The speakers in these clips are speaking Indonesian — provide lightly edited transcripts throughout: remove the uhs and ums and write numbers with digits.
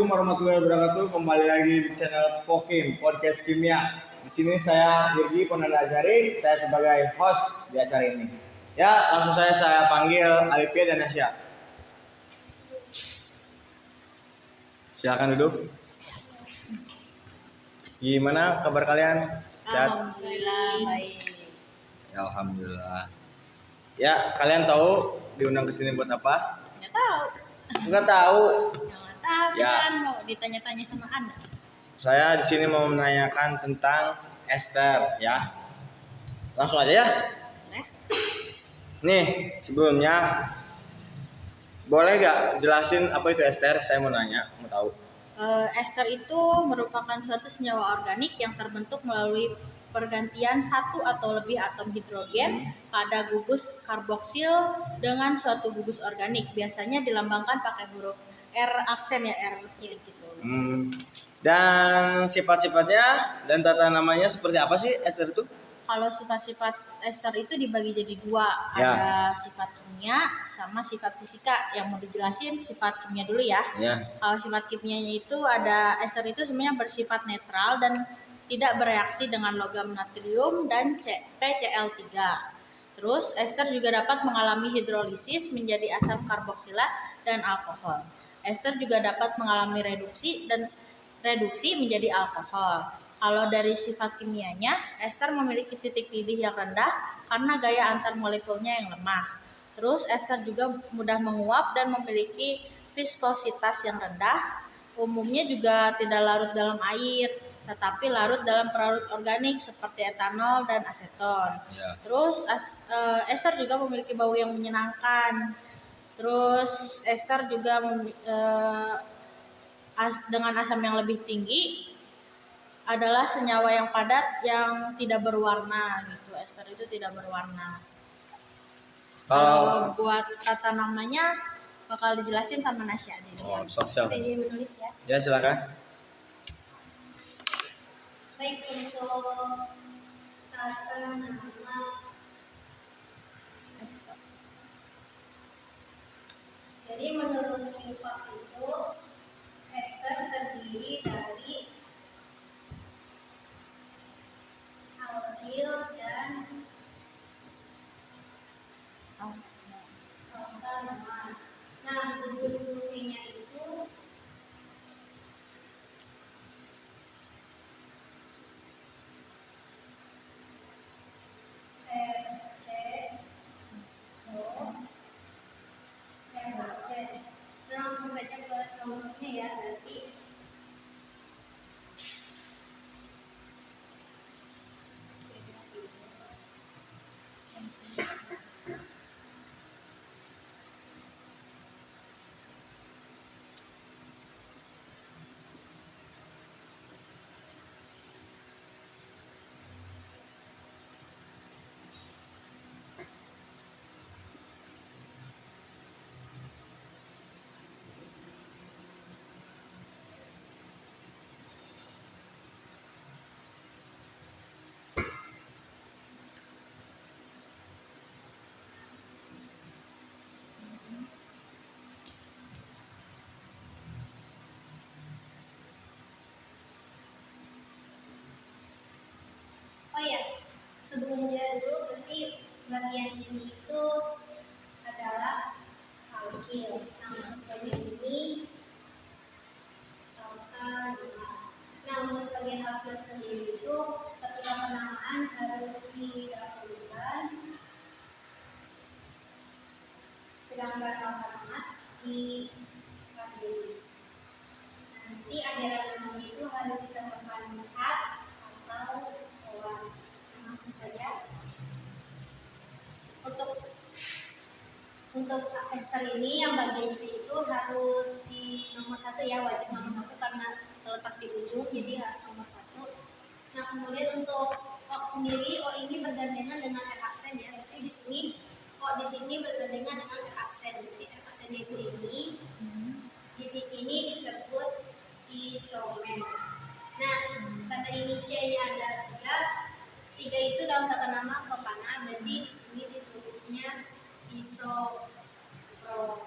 Assalamualaikum warahmatullahi wabarakatuh. Kembali lagi di channel Pokim Podcast Kimia. Di sini saya Yurgi Ponanda Ajari, saya sebagai host di acara ini. Ya, langsung saya panggil Alipia dan Asya. Silakan duduk. Gimana kabar kalian? Sehat? Alhamdulillah baik. Ya, alhamdulillah. Ya, kalian tahu diundang ke sini buat apa? Nggak tahu. Enggak tahu. Jangan tahu Ya. kan mau ditanya-tanya sama Anda. Saya di sini mau menanyakan tentang ester ya. Langsung aja ya. Boleh? Nih, sebelumnya boleh nggak jelasin apa itu ester? Saya mau nanya, mau tahu. Ester itu merupakan suatu senyawa organik yang terbentuk melalui pergantian satu atau lebih atom hidrogen pada gugus karboksil dengan suatu gugus organik. Biasanya dilambangkan pakai huruf R aksen ya, R gitu. Dan sifat-sifatnya dan tata namanya seperti apa sih ester itu? Kalau sifat-sifat ester itu dibagi jadi dua, Ya. ada sifat kimia sama sifat fisika. Yang mau dijelasin sifat kimia dulu ya. Ya. Kalau sifat kimianya itu ada ester itu sebenarnya bersifat netral dan tidak bereaksi dengan logam natrium dan PCl3. Terus ester juga dapat mengalami hidrolisis menjadi asam karboksila dan alkohol. Ester juga dapat mengalami reduksi menjadi alkohol. Kalau dari sifat kimianya, ester memiliki titik lidih yang rendah karena gaya antar molekulnya yang lemah. Terus ester juga mudah menguap dan memiliki viskositas yang rendah. Umumnya juga tidak larut dalam air, tetapi larut dalam perlarut organik seperti etanol dan aseton. Ya. Terus ester juga memiliki bau yang menyenangkan. Terus ester juga dengan asam yang lebih tinggi adalah senyawa yang padat yang tidak berwarna gitu. Ester itu tidak berwarna. Kalau buat tata namanya bakal dijelasin sama Nasya. Sok. Jadi menulis ya. Ya, silakan. Baik, untuk tata nama Ester. jadi menurut IPA itu ester terdiri dari alkil dan alkanoat. Nah, gugus fungsinya itu RC Kita langsung saja ke contohnya ya, berarti sebelumnya dulu berarti bagian ini itu adalah alkil. Nah, untuk bagian ini alkanoat. Nah, untuk bagian alkil sendiri itu ketika penamaan harus didahulukan, sedangkan alkanoat di bagian nanti akhiran namanya itu harus ditambahkan at atau kawan. Langsung saja. Untuk ester ini yang bagian C itu harus di nomor 1 ya, wajib nomor 1 karena terletak di ujung, jadi harus nomor 1. Nah, kemudian untuk O sendiri, O ini bergandengan dengan R aksen ya. Berarti di sini O di sini bergandengan dengan R aksen. Berarti R aksennya itu ini. Di sini ini disebut isomer. Nah, karena ini C-nya ada 3 itu dalam tata nama propana, berarti di sini ditulisnya isopro.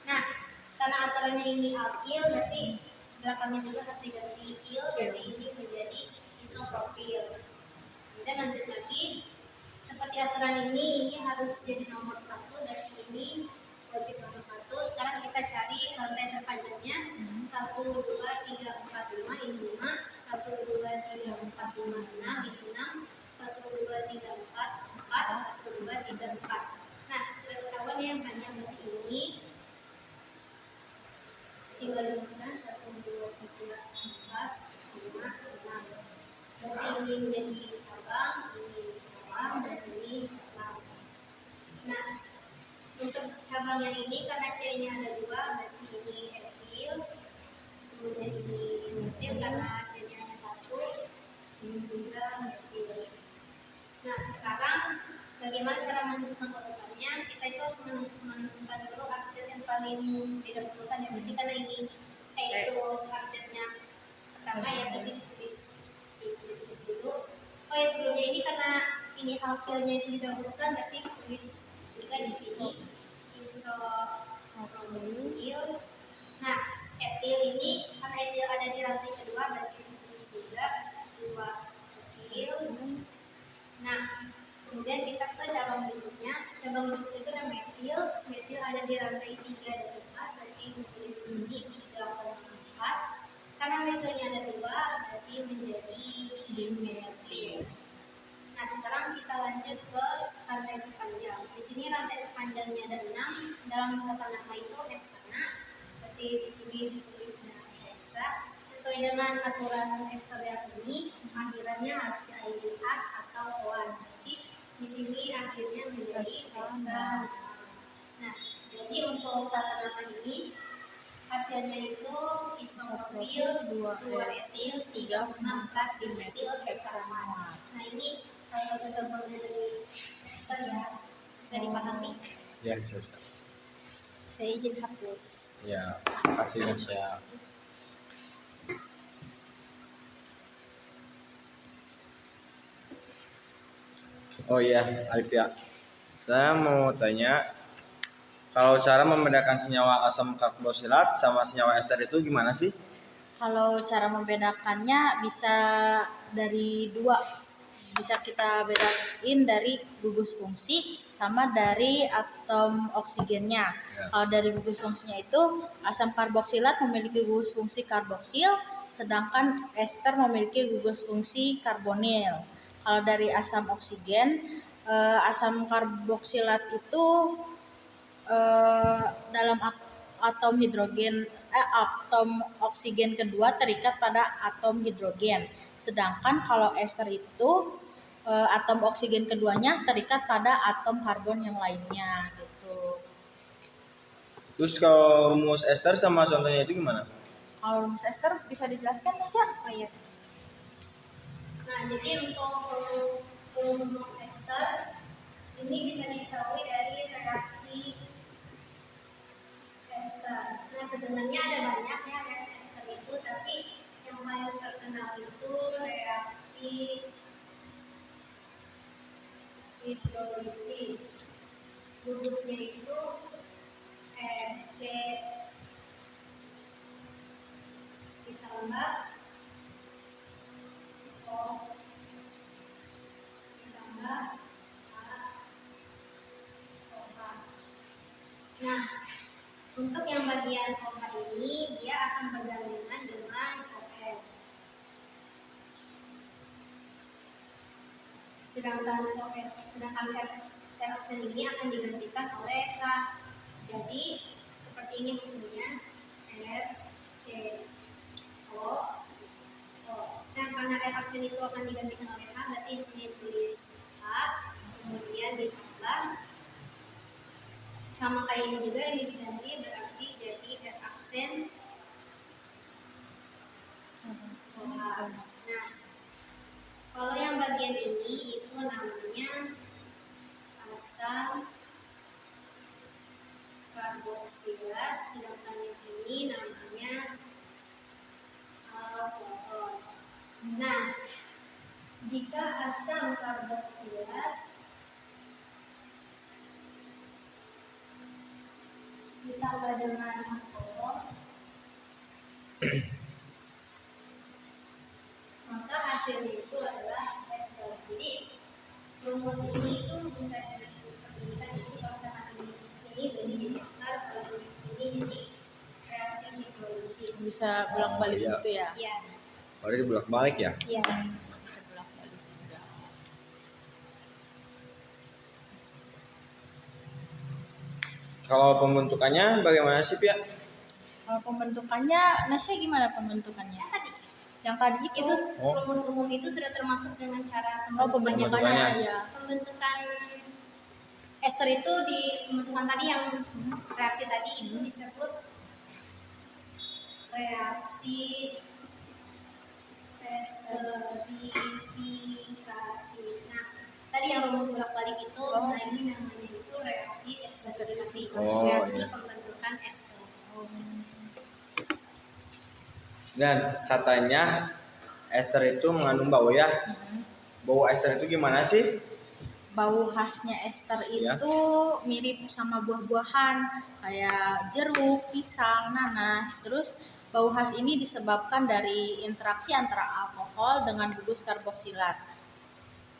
Nah, karena aturannya ini alkil, berarti belakangnya juga harus diganti il, jadi ini menjadi isopropil. Dan lanjut lagi, seperti aturan ini harus jadi nomor 1, dan ini wajib nomor 1. Sekarang kita cari rantai terpanjangnya. 1, 2, 3, 4, 5, ini 5. 1, 2, 3, 4, 5, 6, ini 6. 1, 2, 3, 4, 4. 1, 2, 3, 4. Nah, sudah ketahuan yang panjang berarti ini. Tinggal rumuskan 1, 2, 3, 4, 5, 6. Berarti ini menjadi cabang, dan ini cabang. Nah, untuk cabangnya ini karena C-nya ada 2, berarti ini etil. Kemudian ini metil karena C-nya hanya 1. Ini juga metil. Nah, sekarang bagaimana cara menentukan urutannya? Kita itu harus menentukan dulu abjad yang paling didahulukan ya. Berarti karena ini itu abjadnya pertama ya, tadi ditulis dulu. Oh ya, sebelumnya ini karena ini alkilnya itu didahulukan, berarti ditulis juga di sini isopropil. Nah, etil ini karena etil ada di rantai kedua, berarti ditulis juga 2 etil. Nah, kemudian kita ke cabang berikutnya. Cabang berikutnya itu ada metil. Metil ada di rantai 3 dan 4, berarti ditulis di sini 3,4. Karena metilnya ada 2, berarti menjadi dimetil. Nah, sekarang kita lanjut ke rantai terpanjang. Di sini rantai terpanjangnya ada 6. Dalam tata nama itu heksana. Berarti di sini ditulisnya heksa. Sesuai dengan aturan ester yang ini, akhirannya harus diakhiri a atau oan. Jadi di sini akhirnya menjadi heksa. Nah, jadi untuk tata nama ini hasilnya itu isopropil 2 etil 3,4 dimetil heksana. Nah, ini salah satu contohnya dari ester ya, bisa dipahami. Ya, bisa. Saya izin hapus. Ya, kasih saya. Oh iya, Alifia. Saya mau tanya, kalau cara membedakan senyawa asam karboksilat sama senyawa ester itu gimana sih? Kalau cara membedakannya bisa dari 2. Bisa kita bedain dari gugus fungsi sama dari atom oksigennya. Ya. Kalau dari gugus fungsinya itu asam karboksilat memiliki gugus fungsi karboksil, sedangkan ester memiliki gugus fungsi karbonil. Kalau dari asam oksigen, asam karboksilat itu dalam atom oksigen kedua terikat pada atom hidrogen. Sedangkan kalau ester itu atom oksigen keduanya terikat pada atom karbon yang lainnya gitu. Terus kalau rumus ester sama contohnya itu gimana? Kalau rumus ester bisa dijelaskan Mas ya? Oh iya. Nah, jadi untuk rumus ester ini bisa diketahui dari reaksi ester. Nah, sebenarnya ada banyak ya reaksi ester itu, tapi yang paling terkenal itu reaksi hidrolisis. Rumusnya itu FC ditambah O ditambah OH. Nah, untuk yang bagian OH ini dia akan bergandengan dengan ON. Sedangkan R-oksen ini akan digantikan oleh H. Jadi seperti ini misalnya RCO. Nah, karena R-oksen itu akan digantikan oleh H, berarti di sini tulis H, kemudian ditambah sama kayak ini juga, ini diganti berarti jadi R-aksen OH. Nah, kalau yang bagian ini itu namanya asam karboksilat, sedangkan yang ini namanya alkohol. Nah, jika asam karboksilat ditambah dengan alkohol, hasilnya itu adalah ester. Jadi rumus ini itu bisa diperhatikan. Jadi kalau misalkan ini di sini jadi jadi ester, kalau ini di sini jadi reaksi hidrolisis. Bisa bolak-balik Iya. gitu ya. Iya. Kalau ini bolak-balik ya. Iya. Bisa bolak-balik juga. Kalau pembentukannya bagaimana sih, Pia? Kalau pembentukannya, Nasya gimana pembentukannya? Yang tadi Yang tadi itu, itu Oh. rumus umum itu sudah termasuk dengan cara oh pembentukannya. pembentukannya Pembentukannya. ya. Pembentukan ester itu di pembentukan tadi yang reaksi tadi itu disebut reaksi esterifikasi. Nah, tadi yang rumus bolak-balik itu, Oh. nah ini namanya itu reaksi esterifikasi, Oh, reaksi iya. pembentukan ester. Dan katanya ester itu mengandung bau ya. Hmm. Bau ester itu gimana sih? Bau khasnya ester Ya. itu mirip sama buah-buahan kayak jeruk, pisang, nanas. Terus bau khas ini disebabkan dari interaksi antara alkohol dengan gugus karboksilat.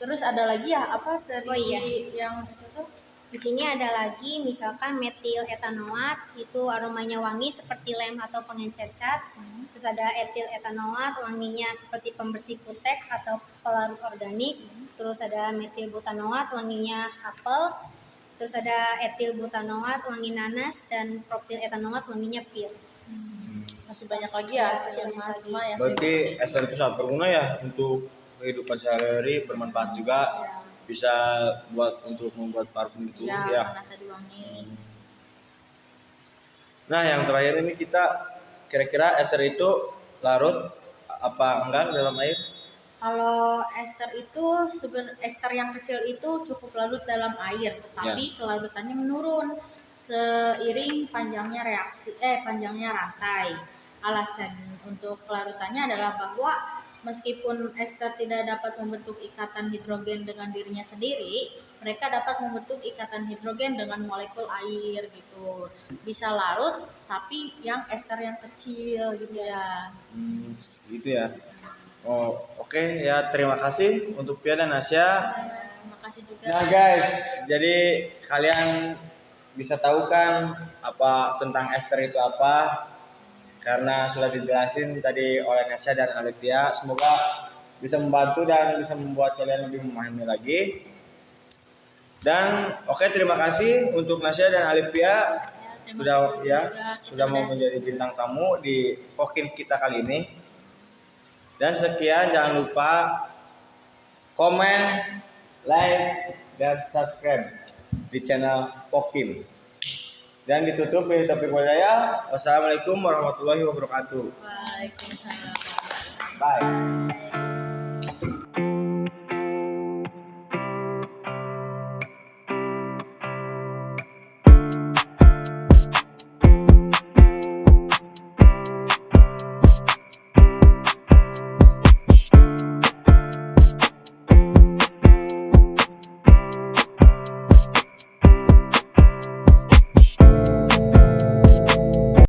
Terus ada lagi ya apa dari Oh, iya. yang itu tuh? Di sini ada lagi misalkan metil etanoat, itu aromanya wangi seperti lem atau pengencer cat. Terus ada etil etanoat, wanginya seperti pembersih kutek atau pelarut organik. Terus ada metil butanoat, wanginya apel. Terus ada etil butanoat, wangi nanas, dan propil etanoat, wanginya pir. Masih banyak lagi ya, Masih yang banyak cuma ya. Berarti ester itu sangat berguna ya untuk kehidupan sehari-hari, bermanfaat juga. Bisa buat untuk membuat parfum itu Ya, ya. karena tadi wangi. Nah, yang terakhir ini kita kira-kira ester itu larut apa enggak dalam air? Kalau ester itu ester yang kecil itu cukup larut dalam air, tetapi kelarutannya menurun seiring panjangnya panjangnya rantai. Alasan untuk kelarutannya adalah bahwa meskipun ester tidak dapat membentuk ikatan hidrogen dengan dirinya sendiri, mereka dapat membentuk ikatan hidrogen dengan molekul air gitu. Bisa larut, tapi yang ester yang kecil gitu ya. Gitu ya. Oh, oke ya, terima kasih untuk Pia dan Nasya. Terima kasih juga. Nah guys, jadi kalian bisa tahu kan apa tentang ester itu apa? Karena sudah dijelasin tadi oleh Nasya dan Alipia. Semoga bisa membantu dan bisa membuat kalian lebih memahami lagi. Dan oke, terima kasih untuk Nasya dan Alipia Terima sudah kasih ya juga. sudah mau menjadi bintang tamu di Pokim kita kali ini. Dan sekian, jangan lupa komen, like, dan subscribe di channel Pokim. Dan ditutup dari topik budaya. Wassalamualaikum warahmatullahi wabarakatuh. Waalaikumsalam. Bye.